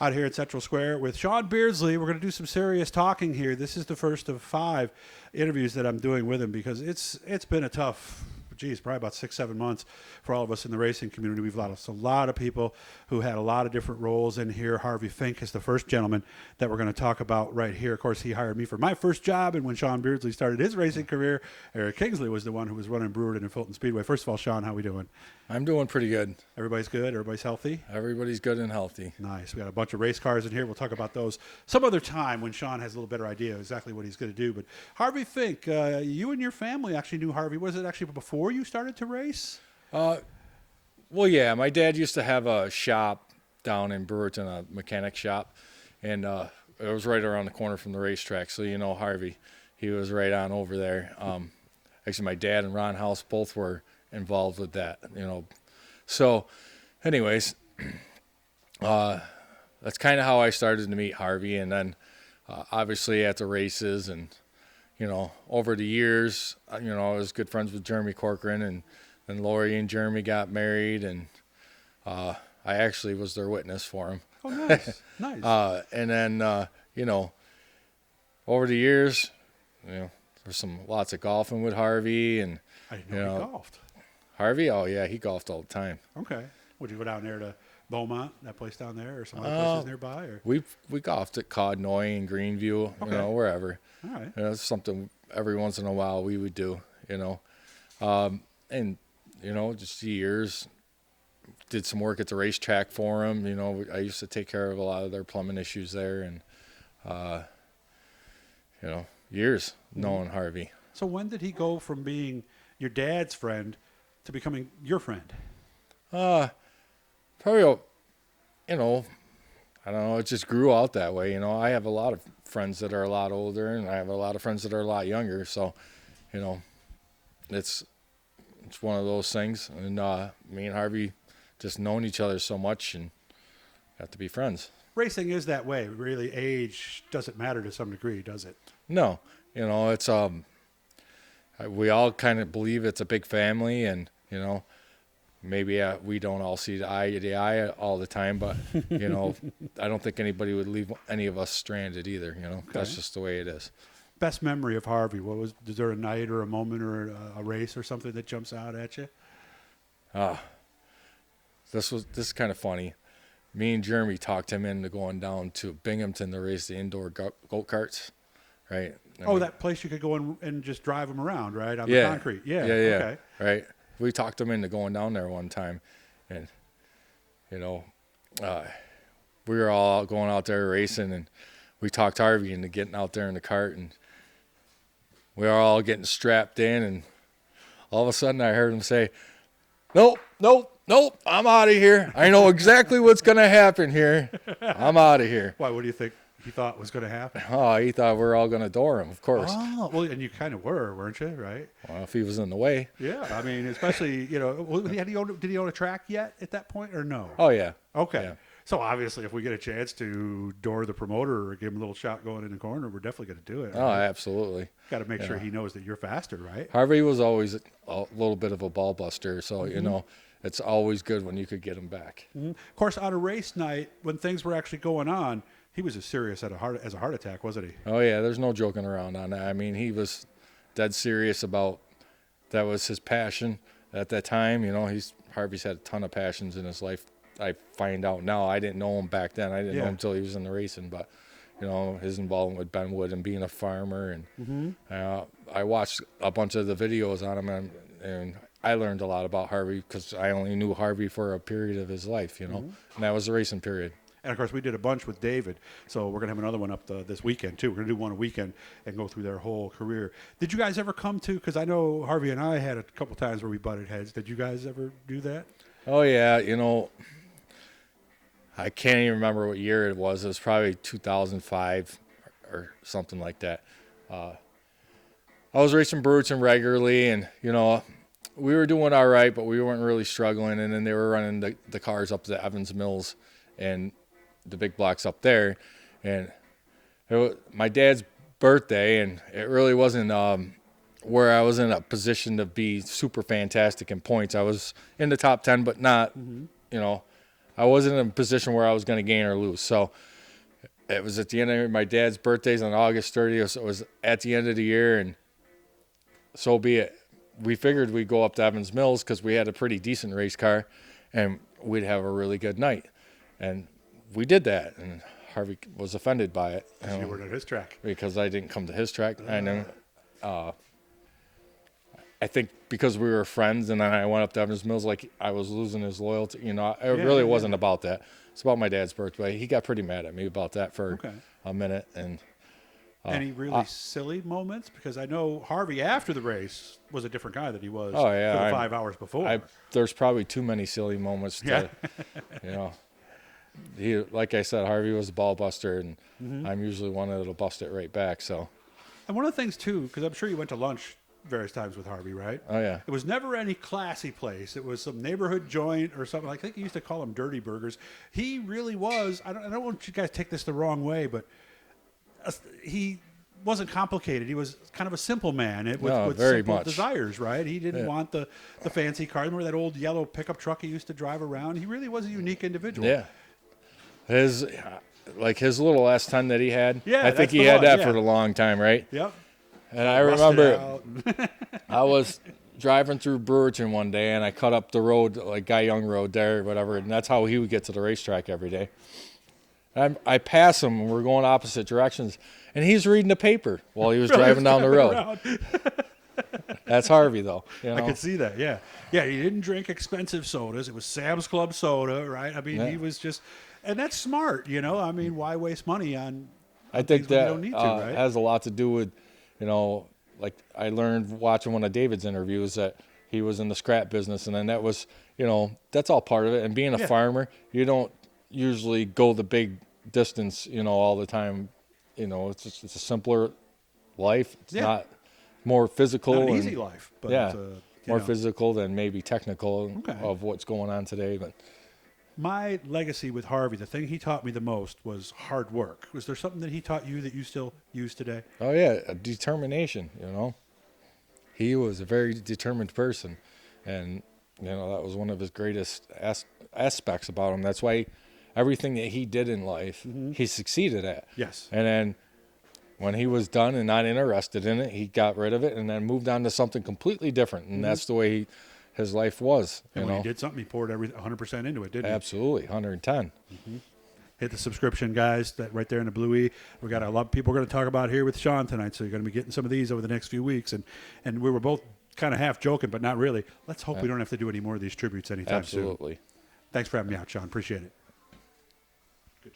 out here at Central Square with Sean Beardsley. We're going to do some serious talking here. This is the first of 5 interviews that I'm doing with him because it's been a tough, probably about 6-7 months for all of us in the racing community. We've lost a lot of people who had a lot of different roles in here. Harvey Fink is the first gentleman that we're going to talk about right here. Of course, he hired me for my first job, and when Sean Beardsley started his racing career, Eric Kingsley was the one who was running Brewerton and Fulton Speedway. First of all, Sean, how we doing? I'm doing pretty good. Everybody's good? Everybody's healthy? Everybody's good and healthy. Nice. We got a bunch of race cars in here. We'll talk about those some other time when Sean has a little better idea of exactly what he's going to do. But Harvey Fink, you and your family actually knew Harvey. Was it actually before you started to race? Well, yeah. My dad used to have a shop down in Brewerton, a mechanic shop, and it was right around the corner from the racetrack. So, Harvey, he was right on over there. Actually, my dad and Ron House both were involved with that, So, anyways, that's kind of how I started to meet Harvey. And then, obviously, at the races and, over the years, I was good friends with Jeremy Corcoran, and then Lori and Jeremy got married, and I actually was their witness for him. Oh, nice. Nice. And then, over the years, there's lots of golfing with Harvey, and I didn't know he golfed. Harvey, oh yeah, he golfed all the time. Okay. Would you go down there to Beaumont, that place down there, or some other places nearby? Or? We golfed at Codnoy and Greenview, wherever. All right. It's something every once in a while we would do, and just years. Did some work at the racetrack for him. I used to take care of a lot of their plumbing issues there, and years knowing Harvey. So when did he go from being your dad's friend to becoming your friend? Probably, I don't know. It just grew out that way. I have a lot of friends that are a lot older, and I have a lot of friends that are a lot younger. So, it's one of those things. And me and Harvey just known each other so much and got to be friends. Racing is that way. Really, age doesn't matter to some degree, does it? No. It's we all kind of believe it's a big family, and maybe we don't all see eye to eye all the time, but I don't think anybody would leave any of us stranded either. Okay. That's just the way it is. Best memory of Harvey? Is there a night or a moment or a race or something that jumps out at you? This is kind of funny. Me and Jeremy talked him into going down to Binghamton to race the indoor go-karts, right? That place you could go in and just drive them around, right, on the concrete. Yeah. Okay. Right. We talked him into going down there one time, and we were all going out there racing, and we talked Harvey into getting out there in the cart, and we were all getting strapped in, and all of a sudden I heard him say, Nope, I'm out of here. I know exactly what's going to happen here. I'm out of here. Why, what do you think he thought was going to happen? Oh, he thought we were all going to door him, of course. Oh, well, and you kind of were, weren't you, right? Well, if he was in the way. Yeah, I mean, especially, did he own a track yet at that point, or no? Oh, yeah. Okay. Yeah. So, obviously, if we get a chance to door the promoter or give him a little shot going in the corner, we're definitely going to do it. Right? Oh, absolutely. Got to make sure he knows that you're faster, right? Harvey was always a little bit of a ball buster, so, it's always good when you could get him back. Mm-hmm. Of course, on a race night, when things were actually going on, he was as serious as a heart attack, wasn't he? Oh, yeah, there's no joking around on that. I mean, he was dead serious about that was his passion at that time. Harvey's had a ton of passions in his life. I find out now. I didn't know him back then. I didn't know him until he was in the racing, but his involvement with Benwood and being a farmer, and I watched a bunch of the videos on him, and I learned a lot about Harvey because I only knew Harvey for a period of his life, and that was the racing period. And, of course, we did a bunch with David, so we're going to have another one up this weekend, too. We're going to do one a weekend and go through their whole career. Did you guys ever come to, because I know Harvey and I had a couple times where we butted heads. Did you guys ever do that? Oh, yeah. I can't even remember what year it was. It was probably 2005 or something like that. I was racing Brewerton regularly, and, we were doing all right, but we weren't really struggling. And then they were running the cars up to Evans Mills and the big blocks up there. And it was my dad's birthday, and it really wasn't where I was in a position to be super fantastic in points. I was in the top 10, but not, I wasn't in a position where I was going to gain or lose. So it was at the end of my dad's birthdays on August 30th. So it was at the end of the year, and so be it. We figured we'd go up to Evans Mills because we had a pretty decent race car, and we'd have a really good night. And we did that, and Harvey was offended by it. You weren't at his track. Because I didn't come to his track. And I think because we were friends, and then I went up to Evans Mills, like I was losing his loyalty. You know, it really wasn't about that. It's about my dad's birthday. He got pretty mad at me about that for a minute. And any really silly moments? Because I know Harvey after the race was a different guy than he was for the 5 hours before. There's probably too many silly moments to, you know. He, like I said, Harvey was a ball buster, and I'm usually one that'll bust it right back. So, and one of the things too, because I'm sure you went to lunch various times with Harvey, right? Oh yeah. It was never any classy place. It was some neighborhood joint or something. I think he used to call them dirty burgers. He really was. I don't want you guys to take this the wrong way, but he wasn't complicated. He was kind of a simple man with very simple much. desires, right? He didn't want the fancy car. Remember that old yellow pickup truck he used to drive around? He really was a unique individual. Yeah. His little S10 that he had. Yeah, I think he had that for a long time, right? Yep. And I remember I was driving through Brewerton one day, and I cut up the road, like Guy Young Road there, or whatever, and that's how he would get to the racetrack every day. I pass him, and we're going opposite directions, and he's reading the paper while he was driving down the road. That's Harvey, though. You know? I could see that, yeah. Yeah, he didn't drink expensive sodas. It was Sam's Club soda, right? I mean, he was just... And that's smart, you know? I mean, why waste money on I think things when you that don't need to, right? has a lot to do with, you know, like I learned watching one of David's interviews that he was in the scrap business, and then that was, you know, that's all part of it. And being a farmer, you don't usually go the big distance, you know, all the time. You know, it's a simpler life. It's not more physical. Not an easy life, but more physical than maybe technical of what's going on today. But my legacy with Harvey, the thing he taught me the most was hard work. Was there something that he taught you that you still use today? Oh yeah, determination. You know, he was a very determined person, and you know that was one of his greatest aspects about him. That's why everything that he did in life, he succeeded at. Yes. And then when he was done and not interested in it, he got rid of it and then moved on to something completely different. And that's the way his life was. And when he did something, he poured 100% into it, didn't he? Absolutely, 110. Hit the subscription, guys, that right there in the blue E. We got a lot of people we're going to talk about here with Sean tonight, so you're going to be getting some of these over the next few weeks. And we were both kind of half joking, but not really. Let's hope we don't have to do any more of these tributes anytime soon. Absolutely. Thanks for having me out, Sean. Appreciate it.